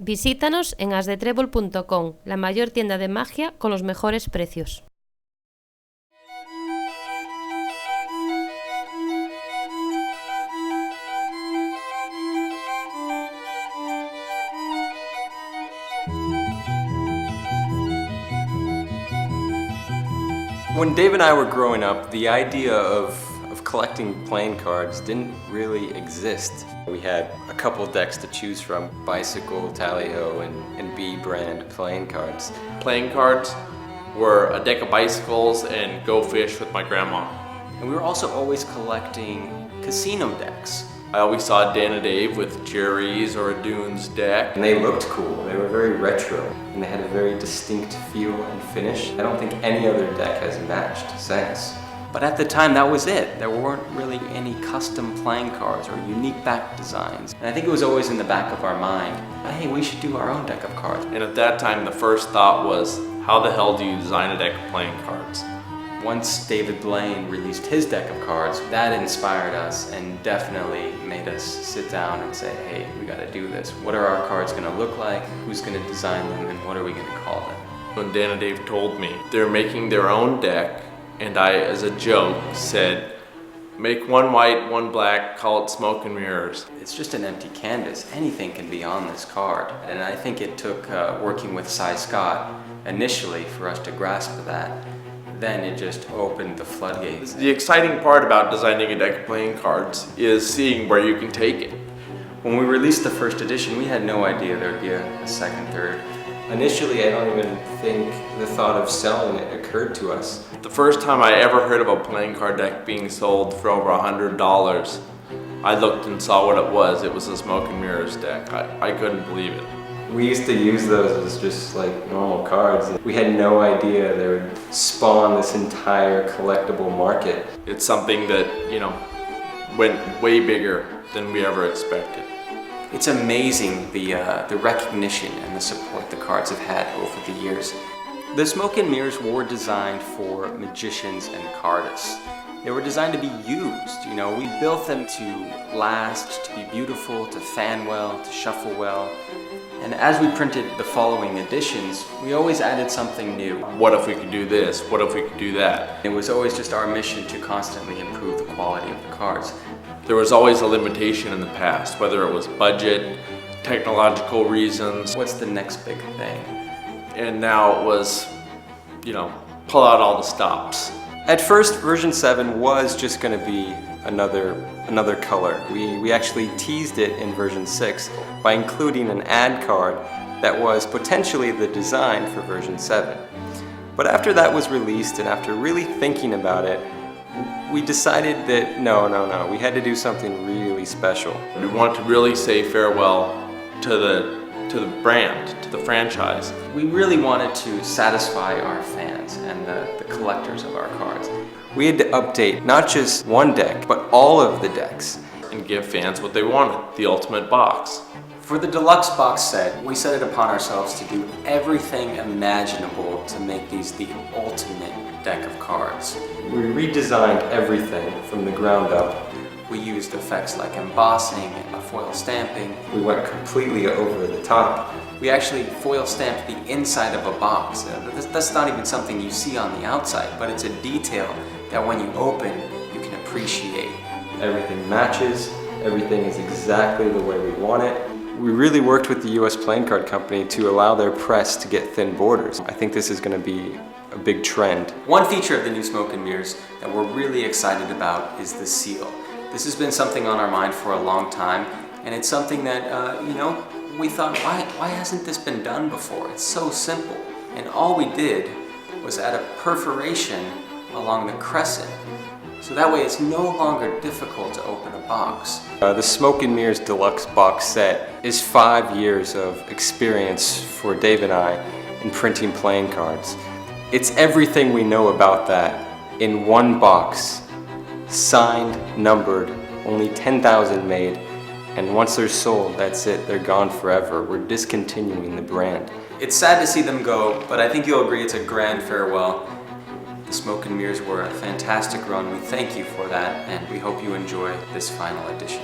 Visítanos en asdetrebol.com, la mayor tienda de magia con los mejores precios. When Dave and I were growing up, the idea of collecting playing cards didn't really exist. We had a couple decks to choose from, Bicycle, Tally-Ho, and B brand playing cards. Playing cards were a deck of bicycles and Go Fish with my grandma. And we were also always collecting casino decks. I always saw Dan and Dave with Jerry's or a Dunes deck. And they looked cool. They were very retro, and they had a very distinct feel and finish. I don't think any other deck has matched since. But at the time, that was it. There weren't really any custom playing cards or unique back designs. And I think it was always in the back of our mind, hey, we should do our own deck of cards. And at that time, the first thought was, how the hell do you design a deck of playing cards? Once David Blaine released his deck of cards, that inspired us and definitely made us sit down and say, hey, we gotta do this. What are our cards gonna look like? Who's gonna design them? And what are we gonna call them? When Dan and Dave told me they're making their own deck, and I, as a joke, said, make one white, one black, call it Smoke and Mirrors. It's just an empty canvas. Anything can be on this card. And I think it took working with Cy Scott initially for us to grasp that. Then it just opened the floodgates. The exciting part about designing a deck of playing cards is seeing where you can take it. When we released the first edition, we had no idea there'd be a second, third. Initially, I don't even think the thought of selling it occurred to us. The first time I ever heard of a playing card deck being sold for over $100, I looked and saw what it was. It was a Smoke and Mirrors deck. I couldn't believe it. We used to use those as just like normal cards. We had no idea they would spawn this entire collectible market. It's something that, you know, went way bigger than we ever expected. It's amazing the recognition and the support the cards have had over the years. The Smoke and Mirrors were designed for magicians and cardists. They were designed to be used, you know. We built them to last, to be beautiful, to fan well, to shuffle well. And as we printed the following editions, we always added something new. What if we could do this? What if we could do that? It was always just our mission to constantly improve the quality of the cards. There was always a limitation in the past, whether it was budget, technological reasons. What's the next big thing? And now it was, you know, pull out all the stops. At first, version 7 was just going to be another color. We actually teased it in version 6 by including an ad card that was potentially the design for version 7. But after that was released and after really thinking about it, we decided that no, we had to do something really special. We wanted to really say farewell to the brand, to the franchise. We really wanted to satisfy our fans and the collectors of our cards. We had to update not just one deck, but all of the decks. And give fans what they wanted, the ultimate box. For the deluxe box set, we set it upon ourselves to do everything imaginable to make these the ultimate deck of cards. We redesigned everything from the ground up. We used effects like embossing and foil stamping. We went completely over the top. We actually foil stamped the inside of a box. That's not even something you see on the outside, but it's a detail that when you open, you can appreciate. Everything matches, everything is exactly the way we want it. We really worked with the US Playing Card Company to allow their press to get thin borders. I think this is going to be a big trend. One feature of the new Smoke and Mirrors that we're really excited about is the seal. This has been something on our mind for a long time, and it's something that, you know, we thought, why hasn't this been done before? It's so simple. And all we did was add a perforation along the crescent. So that way it's no longer difficult to open a box. The Smoke and Mirrors Deluxe box set is 5 years of experience for Dave and I in printing playing cards. It's everything we know about that in one box, signed, numbered, only 10,000 made, and once they're sold, that's it, they're gone forever. We're discontinuing the brand. It's sad to see them go, but I think you'll agree it's a grand farewell. The Smoke and Mirrors were a fantastic run. We thank you for that, and we hope you enjoy this final edition.